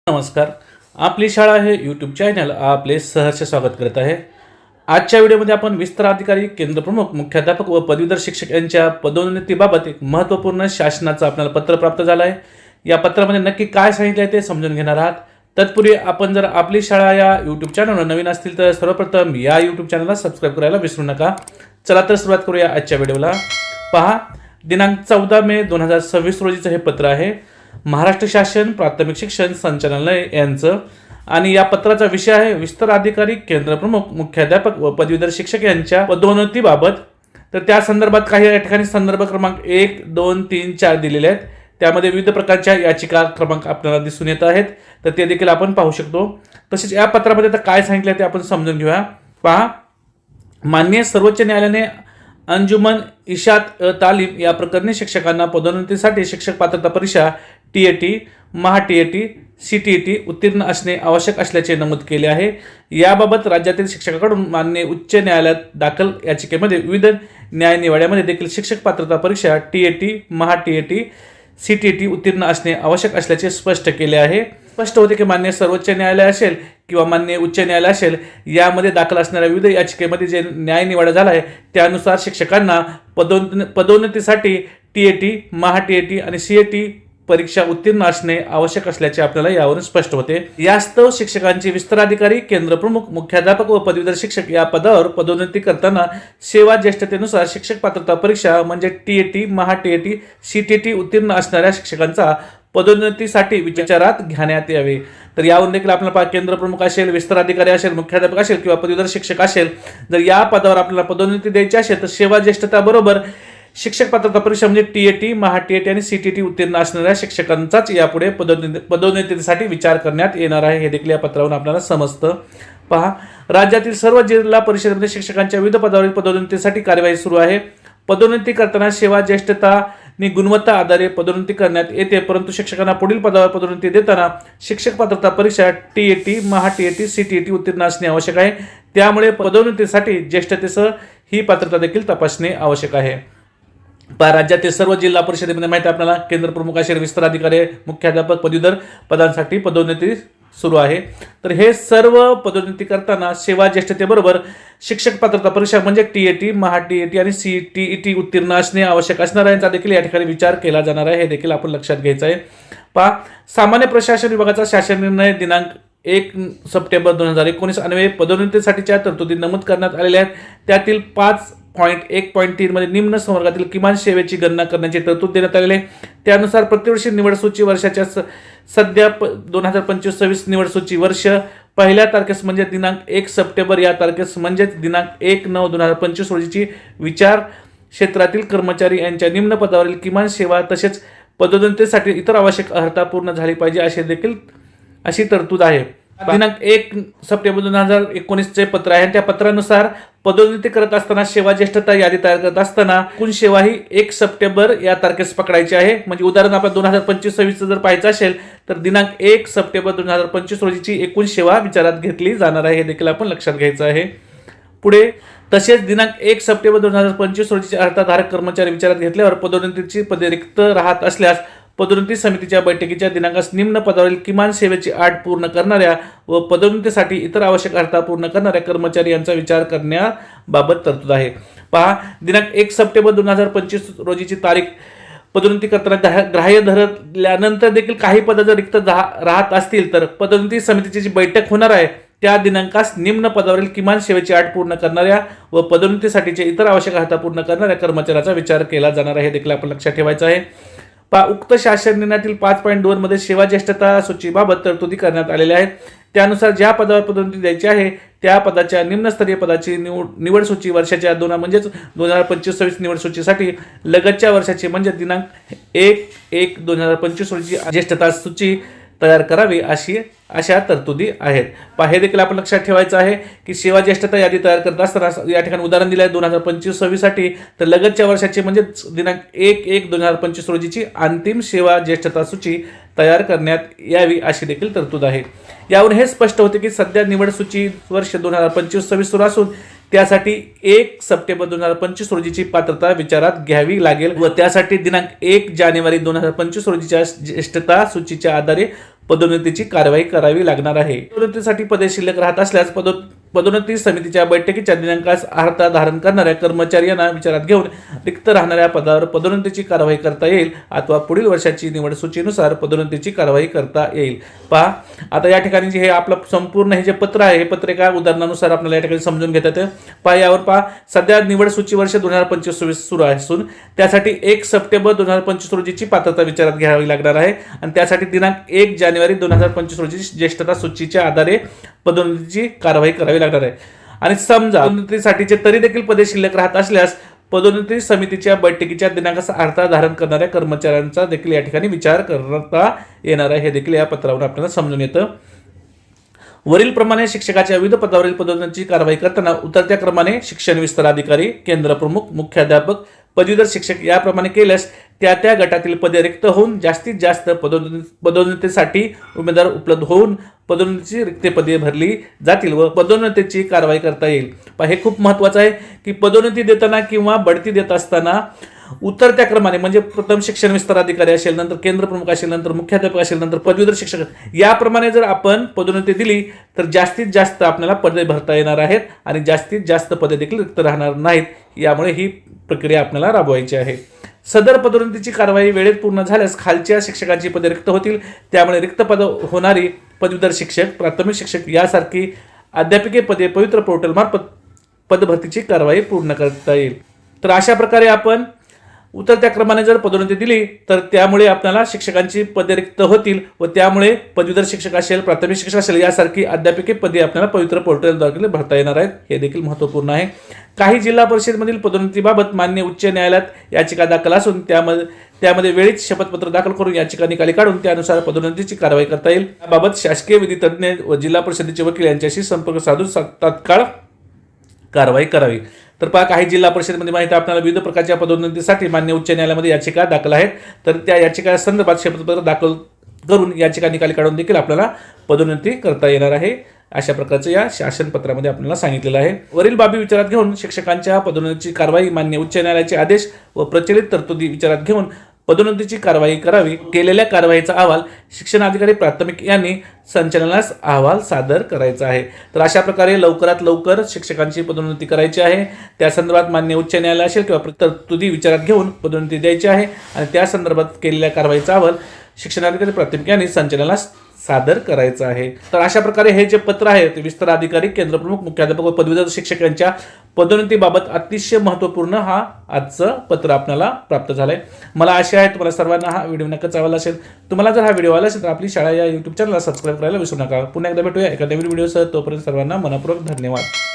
नमस्कार. आपली शाळा हे यूट्यूब चॅनल आपले सहर्ष स्वागत करत आहे. आजच्या व्हिडिओमध्ये आपण विस्तार अधिकारी, केंद्रप्रमुख, मुख्याध्यापक व पदवीधर शिक्षक यांच्या पदोन्नतीबाबत एक महत्त्वपूर्ण शासनाचं आपल्याला पत्र प्राप्त झालं आहे. या पत्रामध्ये नक्की काय सांगितलं आहे ते समजून घेणार आहात. तत्पूर्वी आपण जर आपली शाळा या यूट्यूब चॅनलवर नवीन असतील तर सर्वप्रथम या यूट्यूब चॅनलला सबस्क्राईब करायला विसरू नका. चला तर सुरुवात करूया आजच्या व्हिडिओला. पहा, दिनांक 14 मे 2026 रोजीचं हे पत्र आहे. महाराष्ट्र शासन प्राथमिक शिक्षण संचालनालय यांचं, आणि या पत्राचा विषय आहे विस्तार अधिकारी, केंद्रप्रमुख, मुख्याध्यापक व पदवीधर शिक्षक यांच्या पदोन्नतीबाबत. तर त्या संदर्भात काही या ठिकाणी संदर्भ क्रमांक 1, 2, 3, 4 दिलेले आहेत. त्यामध्ये विविध प्रकारच्या याचिका क्रमांक आपल्याला दिसून येत आहेत, तर ते देखील आपण पाहू शकतो. तसेच या पत्रामध्ये आता काय सांगितलं ते आपण समजून घेऊया. पहा, माननीय सर्वोच्च न्यायालयाने अंजुमन इशात तालीम या प्रकरणी शिक्षकांना पदोन्नतीसाठी शिक्षक पात्रता परीक्षा TAT, महा-TAT, CTET उत्तीर्ण असणे आवश्यक असल्याचे नमूद केले आहे. याबाबत राज्यातील शिक्षकांकडून माननीय उच्च न्यायालयात दाखल याचिकेमध्ये विविध न्यायनिवाड्यामध्ये देखील शिक्षक पात्रता परीक्षा TAT, महा-TAT, CTET उत्तीर्ण असणे आवश्यक असल्याचे स्पष्ट केले आहे. स्पष्ट होते की मान्य सर्वोच्च न्यायालय असेल किंवा मान्य उच्च न्यायालय असेल, यामध्ये दाखल असणाऱ्या विविध याचिकेमध्ये जे न्यायनिवाडा झाला आहे त्यानुसार शिक्षकांना पदोन्नतीसाठी TAT, महा-TAT आणि CAT परीक्षा उत्तीर्ण असणे आवश्यक असल्याचे आपल्याला यावरून स्पष्ट होते. यास्तव शिक्षकांची विस्तार अधिकारी, केंद्रप्रमुख, मुख्याध्यापक व पदवीधर शिक्षक या पदावर पदोन्नती करताना सेवा ज्येष्ठतेनुसार शिक्षक पात्रता परीक्षा म्हणजे TAT, महा-TAT, CTET उत्तीर्ण असणाऱ्या शिक्षकांचा पदोन्नतीसाठी विचारात घेण्यात यावे. तर यावरून देखील आपल्याला केंद्रप्रमुख असेल, विस्तार अधिकारी असेल, मुख्याध्यापक असेल किंवा पदवीधर शिक्षक असेल, जर या पदावर आपल्याला पदोन्नती द्यायची असेल तर सेवा ज्येष्ठता बरोबर शिक्षक पात्रता परीक्षा म्हणजे TAT, महा-TAT आणि CTET उत्तीर्ण असणाऱ्या शिक्षकांचाच यापुढे पदोन्नतीसाठी विचार करण्यात येणार आहे, हे देखील या पत्रावरून आपल्याला समजतं. पहा, राज्यातील सर्व जिल्हा परिषदेमध्ये शिक्षकांच्या विविध पदावरील पदोन्नतीसाठी कार्यवाही सुरू आहे. पदोन्नती करताना सेवा ज्येष्ठता आणि गुणवत्ता आधारे पदोन्नती करण्यात येते, परंतु शिक्षकांना पुढील पदावर पदोन्नती देताना शिक्षक पात्रता परीक्षा TAT, महा-TAT, CTET उत्तीर्ण असणे आवश्यक आहे. त्यामुळे पदोन्नतीसाठी ज्येष्ठतेसह ही पात्रता देखील तपासणे आवश्यक आहे. राज्यातील सर्व जिल्हा परिषदेमध्ये माहिती आपल्याला केंद्रप्रमुख असेल, विस्तार अधिकारी, मुख्याध्यापक, पदवीधर पदांसाठी पदोन्नती सुरू आहे. तर हे सर्व पदोन्नती करताना सेवा ज्येष्ठतेबरोबर शिक्षक पात्रता परीक्षा म्हणजे TAT, महा-TAT आणि CTET उत्तीर्ण असणे आवश्यक असणार आहे, याचा देखील या ठिकाणी विचार केला जाणार आहे, हे देखील आपण लक्षात घ्यायचं आहे. पहा, सामान्य प्रशासन विभागाचा शासन निर्णय दिनांक 1 सप्टेंबर 2019 अन्वये पदोन्नतीसाठीच्या तरतुदी नमूद करण्यात आलेल्या आहेत. त्यातील 5.1.3 मध्ये निम्न संवर्गातील किमान सेवेची गणना करण्याची तरतूद देण्यात आलेली आहे. त्यानुसार प्रतिवर्षी निवड सूची वर्षाच्या सध्या 2025-26 निवड सूची वर्ष पहिल्या तारखेस म्हणजे दिनांक 1 सप्टेंबर या तारखेस म्हणजेच दिनांक 1/9/2025 रोजीची विचार क्षेत्रातील कर्मचारी यांच्या निम्न पदावरील किमान सेवा तसेच पदोन्नतीसाठी इतर आवश्यक अर्हता पूर्ण झाली पाहिजे अशी तरतूद आहे. दिनांक 1 सप्टेंबर 2019 चे पत्र आहे. त्या पत्रानुसार पदोन्नती करत असताना सेवा ज्येष्ठता यादी तयार करत असताना एकूण सेवा ही 1 सप्टेंबर या तारखेस पकडायची आहे. म्हणजे उदाहरण आपल्याला 2025-26 जर पाहायचं असेल तर दिनांक 1 सप्टेंबर 2025 रोजीची एकूण सेवा विचारात घेतली जाणार आहे, हे देखील आपण लक्षात घ्यायचं आहे. पुढे तसेच दिनांक 1 सप्टेंबर 2025 रोजीचे अर्हताधारक कर्मचारी विचारात घेतल्यावर पदोन्नतीची पदे रिक्त राहत असल्यास पदोन्नती समितीच्या बैठकीच्या दिनांकास निम्न पदावरील किमान सेवेची अट पूर्ण करणाऱ्या व पदोन्नतीसाठी इतर आवश्यक अर्हता पूर्ण करणाऱ्या कर्मचारी यांचा विचार करण्याबाबत तरतूद आहे. पहा, दिनांक 1 सप्टेंबर 2025 रोजीची तारीख पदोन्नती करताना ग्राह्य धरल्यानंतर देखील काही पद जर रिक्त राहत असतील तर पदोन्नती समितीची जी बैठक होणार आहे त्या दिनांकास निम्न पदावरील किमान सेवेची अट पूर्ण करणाऱ्या व पदोन्नतीसाठीचे इतर आवश्यक अर्हता पूर्ण करणाऱ्या कर्मचाऱ्याचा विचार केला जाणार आहे, हे देखील आपण लक्षात ठेवायचं आहे. उक्त शासन निर्णयातील 5.2 मध्ये सेवा ज्येष्ठता सूचीबाबत तरतुदी करण्यात आलेल्या आहेत. त्यानुसार ज्या पदावर पदोन्नती द्यायची आहे त्या पदाच्या निम्नस्तरीय पदाची निवड सूची वर्षाच्या 2025-26 निवड सूचीसाठी लगतच्या वर्षाची म्हणजे दिनांक 1/1/2025 रोजी ज्येष्ठता सूची तयार करावी अशा तरतुदी आहेत. हे देखील आपण लक्षात ठेवायचं आहे की सेवा ज्येष्ठता यादी तयार करत असताना या ठिकाणी उदाहरण दिलं आहे 2025-26 साठी, तर लगतच्या वर्षाची म्हणजे दिनांक 1/1/2025 रोजीची अंतिम सेवा ज्येष्ठता सूची तयार करण्यात यावी अशी देखील तरतूद आहे. यावरून हे स्पष्ट होते की सध्या निवड सूची वर्ष 2025-26 सुरू असून त्यासाठी 1 सप्टेंबर 2025 रोजीची पात्रता विचारात घ्यावी लागेल व त्यासाठी दिनांक 1 जानेवारी 2025 रोजीच्या ज्येष्ठता सूचीच्या आधारे पदोन्नतीची कारवाई करावी लागणार आहे। पदोन्नतीसाठी पदे शिल्लक राहत असल्यास पदोन्नती समितीच्या बैठकीच्या दिनांकास अर्हता धारण करणाऱ्या कर्मचारी यांना विचारात घेऊन रिक्त राहणाऱ्या पदावर पदोन्नतीची कारवाई करता येईल अथवा पुढील वर्षाची निवड सूचीनुसार पदोन्नतीची कारवाई करता येईल। पहा आता या ठिकाणी जे हे आपलं संपूर्ण हे जे पत्र आहे हे पत्र एका उदाहरणानुसार आपल्याला या ठिकाणी समजून घेतात। पहा यावर पहा, सध्या निवड सूची वर्ष 2025 सुरू असून त्यासाठी 1 सप्टेंबर 2025 रोजीची पात्रता विचारात घ्यावी लागणार आहे आणि त्यासाठी दिनांक 1 जानेवारी 2025 रोजी ज्येष्ठता सूचीच्या आधारे पदोन्नतीची कारवाई करावी लागणार आहे। आणि समजा पदोन्नतीसाठीचे तरी देखील पदे शिल्लक राहत असल्यास पदोन्नती समितीच्या बैठकीच्या दिनांकास अर्हता धारण करणाऱ्या कर्मचाऱ्यांचा देखील या ठिकाणी विचार करता येणार आहे, हे देखील या पत्रावरून आपल्याला समजून येतं। वरील प्रमाणे शिक्षकाच्या विविध पदावरील पदोन्नतीची कारवाई करताना उतरत्या क्रमाने शिक्षण विस्तार अधिकारी, केंद्र प्रमुख, मुख्याध्यापक, पदवीधर शिक्षक याप्रमाणे केल्यास त्या त्या गटातील पदे रिक्त होऊन जास्तीत जास्त पदोन्नतीसाठी उमेदवार उपलब्ध होऊन पदोन्नतीची रिक्त पदे भरली जातील व पदोन्नतीची कारवाई करता येईल। हे खूप महत्त्वाचं आहे की पदोन्नती देताना किंवा बढती देत असताना उतरत्या क्रमाने म्हणजे प्रथम शिक्षण विस्तार अधिकारी असेल, नंतर केंद्र प्रमुख असेल, नंतर मुख्याध्यापक असेल, नंतर पदवीधर शिक्षक याप्रमाणे जर आपण पदोन्नती दिली तर जास्तीत जास्त आपल्याला पदे भरता येणार आहेत आणि जास्तीत जास्त पदे देखील रिक्त राहणार नाहीत। यामुळे ही प्रक्रिया आपल्याला राबवायची आहे। सदर पदोन्नतीची कारवाई वेळेत पूर्ण झाल्यास खालच्या शिक्षकांची पदे रिक्त होतील, त्यामुळे रिक्त पद होणारी पदवीधर शिक्षक, प्राथमिक शिक्षक यासारखी अध्यापकीय पदे पवित्र पोर्टल मार्फत पदभरतीची कारवाई पूर्ण करता येईल। तर अशा प्रकारे आपण उतरत्या क्रमाने जर पदोन्नती दिली तर त्यामुळे आपल्याला शिक्षकांची पदे रिक्त होतील व त्यामुळे पदवीधर शिक्षक असेल, प्राथमिक शिक्षक असेल यासारखी अध्यापकीय पदे आपल्याला पवित्र पोर्टलद्वारे भरता येणार आहेत, हे देखील महत्त्वपूर्ण आहे। काही जिल्हा परिषदेमधील पदोन्नतीबाबत मान्य उच्च न्यायालयात याचिका दाखल असून त्यामध्ये वेळीच शपथपत्र दाखल करून याचिका निकाली काढून त्यानुसार पदोन्नतीची कारवाई करता येईल। याबाबत शासकीय विधी तज्ज्ञ व जिल्हा परिषदेचे वकील यांच्याशी संपर्क साधून तात्काळ कारवाई करावी। तर पहा, काही जिल्हा परिषदेमध्ये माहिती आपल्याला विविध प्रकारच्या पदोन्नतीसाठी मान्य उच्च न्यायालयामध्ये याचिका दाखल आहेत, तर त्या याचिका संदर्भात शपथपत्र दाखल करून याचिका निकाली काढून देखील आपल्याला पदोन्नती करता येणार आहे। अशा प्रकारचं या शासनपत्रामध्ये आपल्याला सांगितलेलं आहे। वरील बाबी विचारात घेऊन शिक्षकांच्या पदोन्नतीची कारवाई मान्य उच्च न्यायालयाचे आदेश व प्रचलित तरतुदी विचारात घेऊन पदोन्नतीची कारवाई करावी। केलेल्या कारवाईचा अहवाल शिक्षणाधिकारी प्राथमिक यांनी संचालनास अहवाल सादर करायचा आहे। तर अशा प्रकारे लवकरात लवकर शिक्षकांची पदोन्नती करायची आहे। त्या संदर्भात मान्य उच्च न्यायालय असेल किंवा तरतुदी विचारात घेऊन पदोन्नती द्यायची आहे आणि त्या संदर्भात केलेल्या कारवाईचा अहवाल शिक्षणाधिकारी प्राथमिक यांनी संचालनास सादर करायचं आहे। तर अशा प्रकारे हे जे पत्र आहे ते विस्तार अधिकारी, केंद्र प्रमुख, मुख्याध्यापक व पदवीधर शिक्षक यांच्या पदोन्नतीबाबत अतिशय महत्त्वपूर्ण हा आजचं पत्र आपल्याला प्राप्त झालंय। मला आशा आहे तुम्हाला सर्वांना हा व्हिडिओ नक्कीच आवडला असेल। तुम्हाला जर हा व्हिडिओ आवडला असेल तर आपली शाळा या YouTube चॅनलला सबस्क्राईब करायला विसरू नका। पुन्हा एकदा भेटूया एका नवीन व्हिडिओसह, तोपर्यंत सर्वांना मनपूर्वक धन्यवाद।